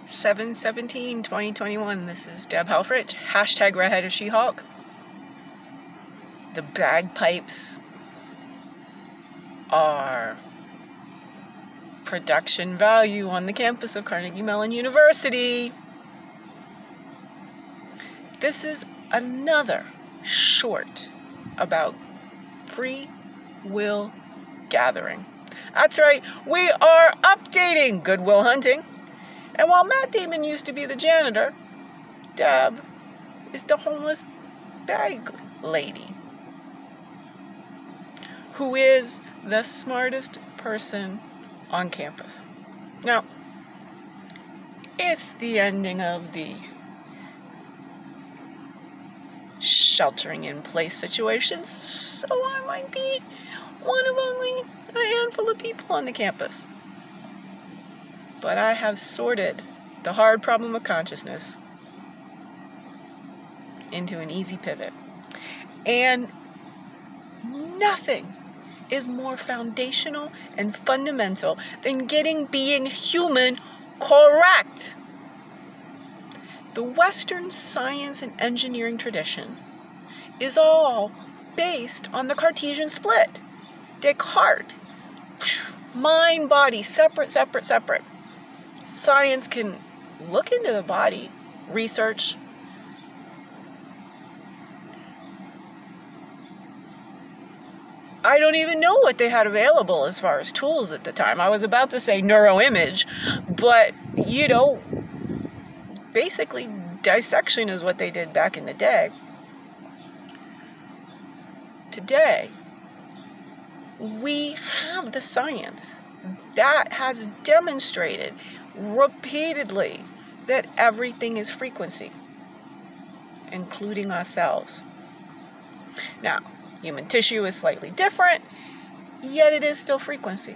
7/17/2021. This is Deb Helfrich. Hashtag Redheaded She-Hulk. The bagpipes are production value on the campus of Carnegie Mellon University. This is another short about free will gathering. That's right, we are updating Good Will Hunting. And while Matt Damon used to be the janitor, Deb is the homeless bag lady, who is the smartest person on campus. Now, it's the ending of the sheltering in place situations, so I might be one of only a handful of people on the campus. But I have sorted the hard problem of consciousness into an easy pivot. And nothing is more foundational and fundamental than getting being human correct. The Western science and engineering tradition is all based on the Cartesian split. Descartes, mind, body, separate. Science can look into the body, research. I don't even know what they had available as far as tools at the time. I was about to say neuroimage, but, basically dissection is what they did back in the day. Today, we have the science that has demonstrated repeatedly that everything is frequency, including ourselves. Now, human tissue is slightly different, yet it is still frequency.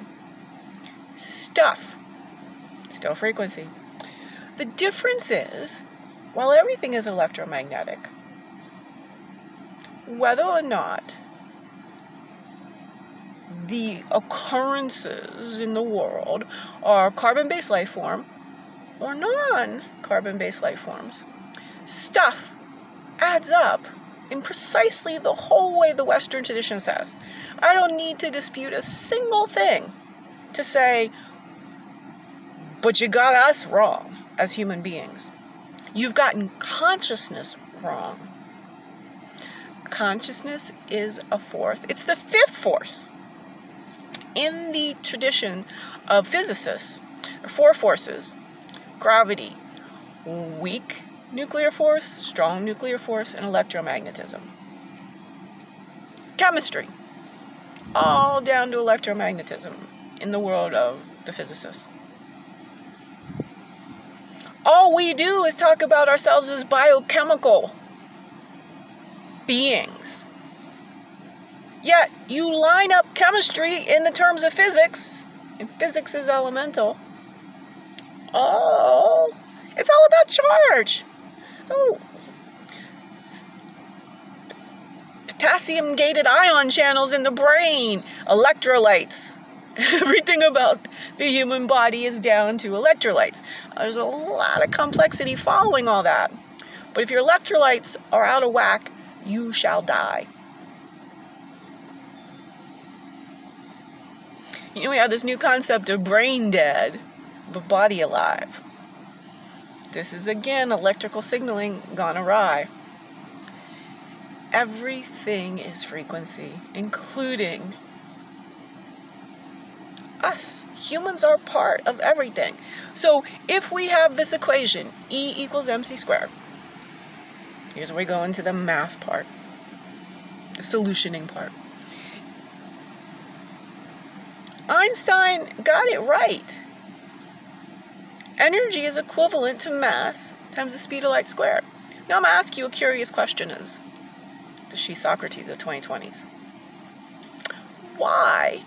Stuff, still frequency. The difference is, while everything is electromagnetic, whether or not the occurrences in the world are carbon-based life form or non-carbon-based life forms, stuff adds up in precisely the whole way the Western tradition says. I don't need to dispute a single thing to say, but you got us wrong as human beings. You've gotten consciousness wrong. Consciousness is a fourth. It's the fifth force. In the tradition of physicists, there are four forces: gravity, weak nuclear force, strong nuclear force, and electromagnetism. Chemistry, all down to electromagnetism in the world of the physicists. All we do is talk about ourselves as biochemical beings. Yet, you line up chemistry in the terms of physics, and physics is elemental. Oh, it's all about charge. Oh, potassium-gated ion channels in the brain, electrolytes. Everything about the human body is down to electrolytes. There's a lot of complexity following all that. But if your electrolytes are out of whack, you shall die. We have this new concept of brain dead, but body alive. This is, again, electrical signaling gone awry. Everything is frequency, including us. Humans are part of everything. So if we have this equation, E equals mc squared, here's where we go into the math part, the solutioning part. Einstein got it right. Energy is equivalent to mass times the speed of light squared. Now I'm going to ask you a curious question as the She-Socrates of 2020s. Why,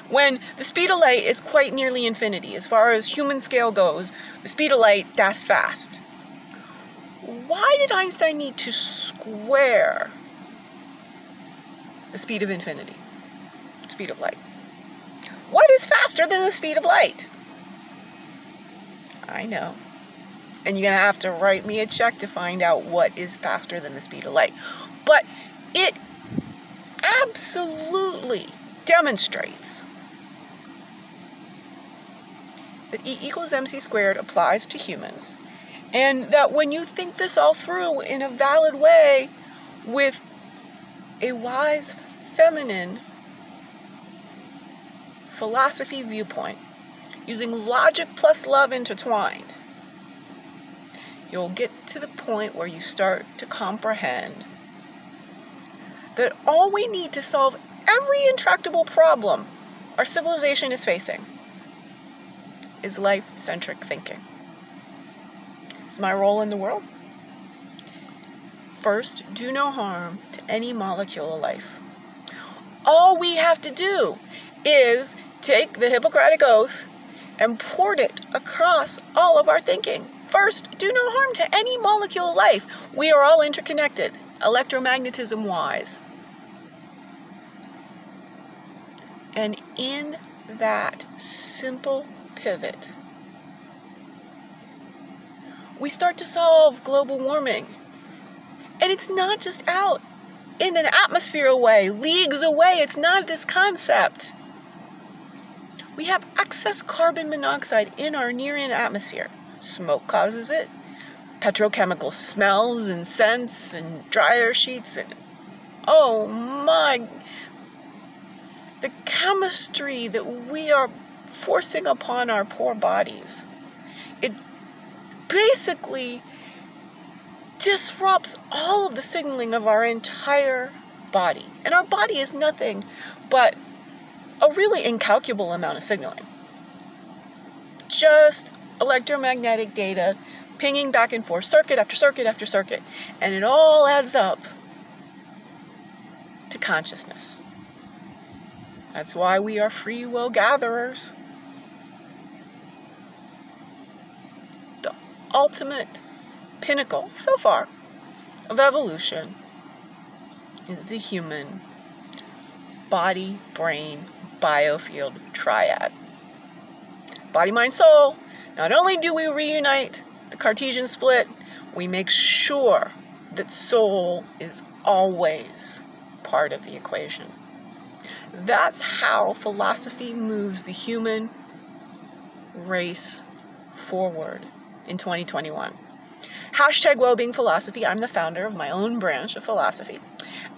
when the speed of light is quite nearly infinity, as far as human scale goes, the speed of light, that's fast. Why did Einstein need to square the speed of infinity, speed of light? What is faster than the speed of light? I know. And you're going to have to write me a check to find out what is faster than the speed of light. But it absolutely demonstrates that E equals mc squared applies to humans. And that when you think this all through in a valid way with a wise, feminine philosophy viewpoint, using logic plus love intertwined, you'll get to the point where you start to comprehend that all we need to solve every intractable problem our civilization is facing is life-centric thinking. It's my role in the world. First, do no harm to any molecule of life. All we have to do is take the Hippocratic Oath and port it across all of our thinking. First, do no harm to any molecule of life. We are all interconnected, electromagnetism-wise. And in that simple pivot, we start to solve global warming. And it's not just out in an atmosphere away, leagues away. It's not this concept. We have excess carbon monoxide in our near-in atmosphere. Smoke causes it. Petrochemical smells and scents and dryer sheets. And oh my, the chemistry that we are forcing upon our poor bodies. It basically disrupts all of the signaling of our entire body. And our body is nothing but a really incalculable amount of signaling. Just electromagnetic data pinging back and forth, circuit after circuit after circuit. And it all adds up to consciousness. That's why we are free will gatherers. The ultimate pinnacle, so far, of evolution is the human body, brain, biofield triad. Body, mind, soul. Not only do we reunite the Cartesian split, we make sure that soul is always part of the equation. That's how philosophy moves the human race forward in 2021. Hashtag Wellbeing Philosophy. I'm the founder of my own branch of philosophy.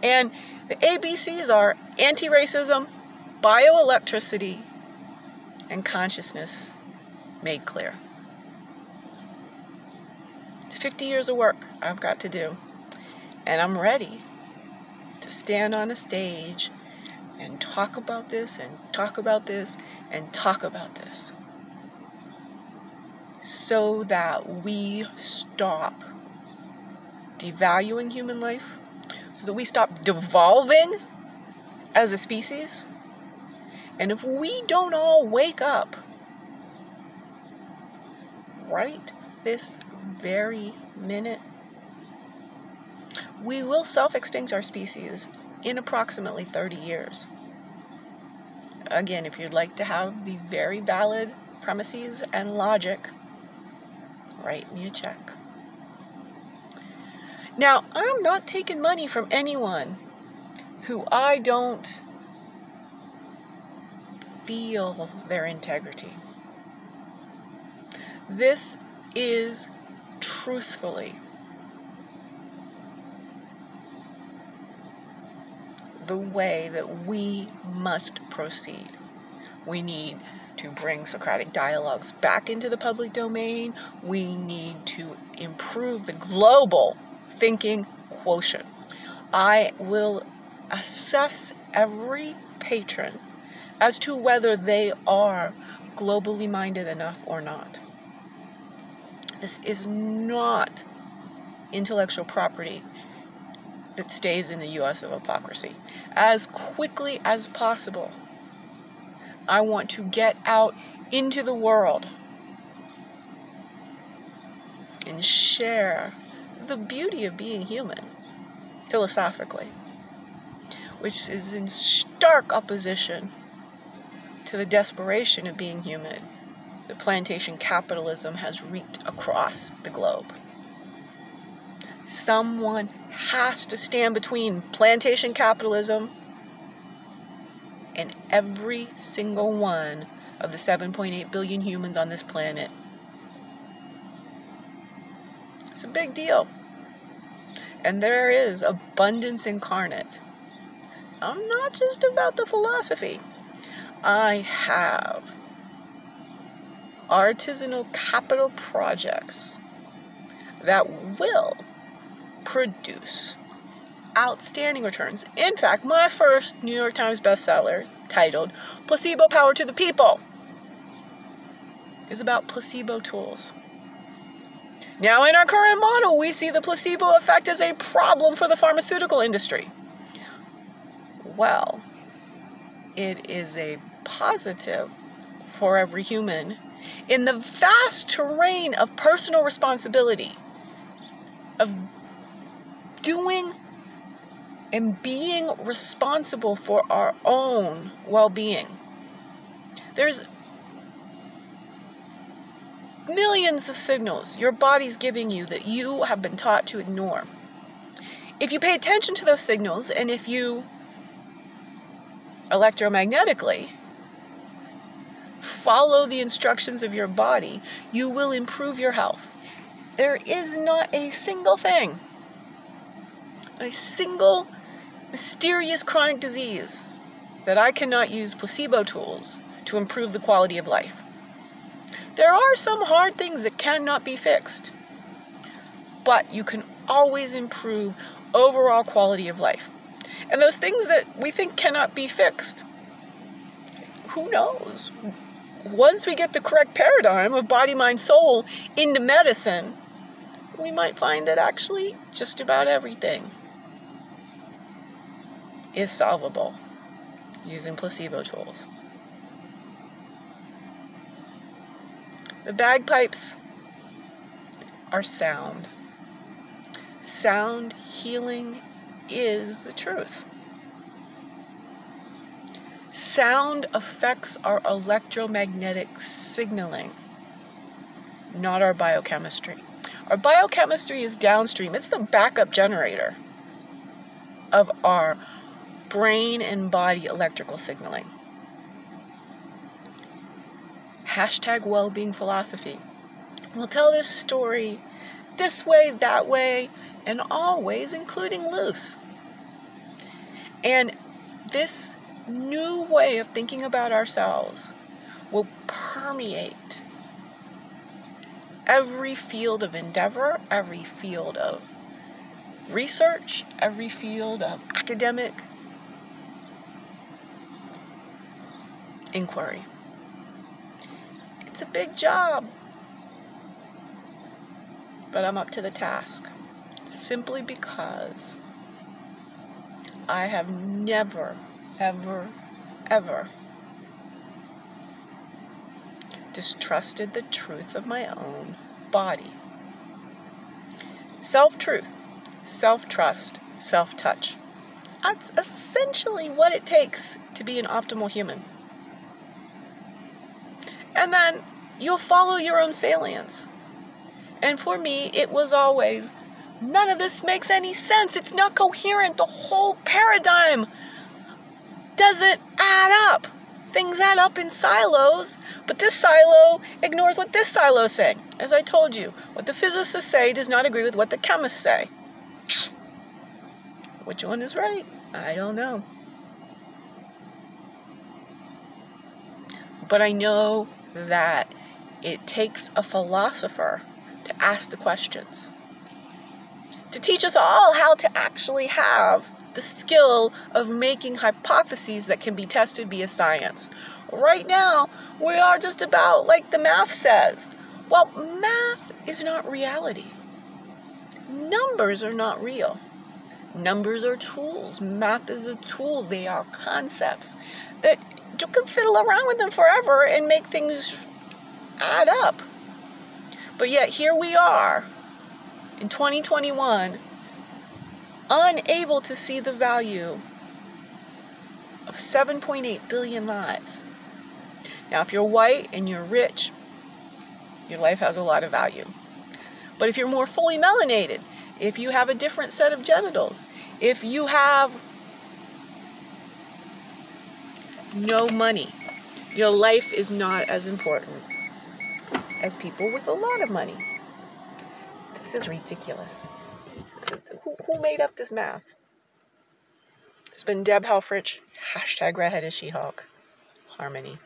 And the ABCs are anti-racism, bioelectricity, and consciousness made clear. It's 50 years of work I've got to do. And I'm ready to stand on a stage and talk about this and talk about this and talk about this, so that we stop devaluing human life, so that we stop devolving as a species. And if we don't all wake up right this very minute, we will self-extinct our species in approximately 30 years. Again, if you'd like to have the very valid premises and logic, write me a check. Now, I'm not taking money from anyone who I don't feel their integrity. This is truthfully the way that we must proceed. We need to bring Socratic dialogues back into the public domain. We need to improve the global thinking quotient. I will assess every patron as to whether they are globally minded enough or not. This is not intellectual property that stays in the U.S. of hypocrisy. As quickly as possible, I want to get out into the world and share the beauty of being human, philosophically, which is in stark opposition to the desperation of being human that plantation capitalism has reaped across the globe. Someone has to stand between plantation capitalism and every single one of the 7.8 billion humans on this planet. It's a big deal. And there is abundance incarnate. I'm not just about the philosophy. I have artisanal capital projects that will produce outstanding returns. In fact, my first New York Times bestseller, titled Placebo Power to the People, is about placebo tools. Now, in our current model, we see the placebo effect as a problem for the pharmaceutical industry. Well, it is a positive for every human in the vast terrain of personal responsibility, of doing and being responsible for our own well-being. There's millions of signals your body's giving you that you have been taught to ignore. If you pay attention to those signals, and if you electromagnetically follow the instructions of your body, you will improve your health. There is not a single thing, a single mysterious chronic disease that I cannot use placebo tools to improve the quality of life. There are some hard things that cannot be fixed, but you can always improve overall quality of life. And those things that we think cannot be fixed, who knows? Once we get the correct paradigm of body, mind, soul into medicine, we might find that actually just about everything is solvable using placebo tools. The bagpipes are sound. Sound healing is the truth. Sound affects our electromagnetic signaling, not our biochemistry. Our biochemistry is downstream. It's the backup generator of our brain and body electrical signaling. Hashtag well-being philosophy. We'll tell this story this way, that way, and always including loose. And this new way of thinking about ourselves will permeate every field of endeavor, every field of research, every field of academic inquiry. It's a big job, but I'm up to the task, simply because I have never, ever, ever distrusted the truth of my own body. Self-truth, self-trust, self-touch. That's essentially what it takes to be an optimal human. And then you'll follow your own salience. And for me, it was always, none of this makes any sense. It's not coherent. The whole paradigm doesn't add up. Things add up in silos, but this silo ignores what this silo is saying. As I told you, what the physicists say does not agree with what the chemists say. Which one is right? I don't know. But I know that it takes a philosopher to ask the questions, to teach us all how to actually have the skill of making hypotheses that can be tested via science. Right now, we are just about like the math says. Well, math is not reality. Numbers are not real. Numbers are tools. Math is a tool. They are concepts that you can fiddle around with them forever and make things add up. But yet here we are in 2021, unable to see the value of 7.8 billion lives. Now, if you're white and you're rich Your life has a lot of value. But if you're more fully melanated, if you have a different set of genitals, if you have no money, your life is not as important as people with a lot of money. This is ridiculous. Who made up this math? It's been Deb Helfrich. #Redheaded She-Hulk. Harmony.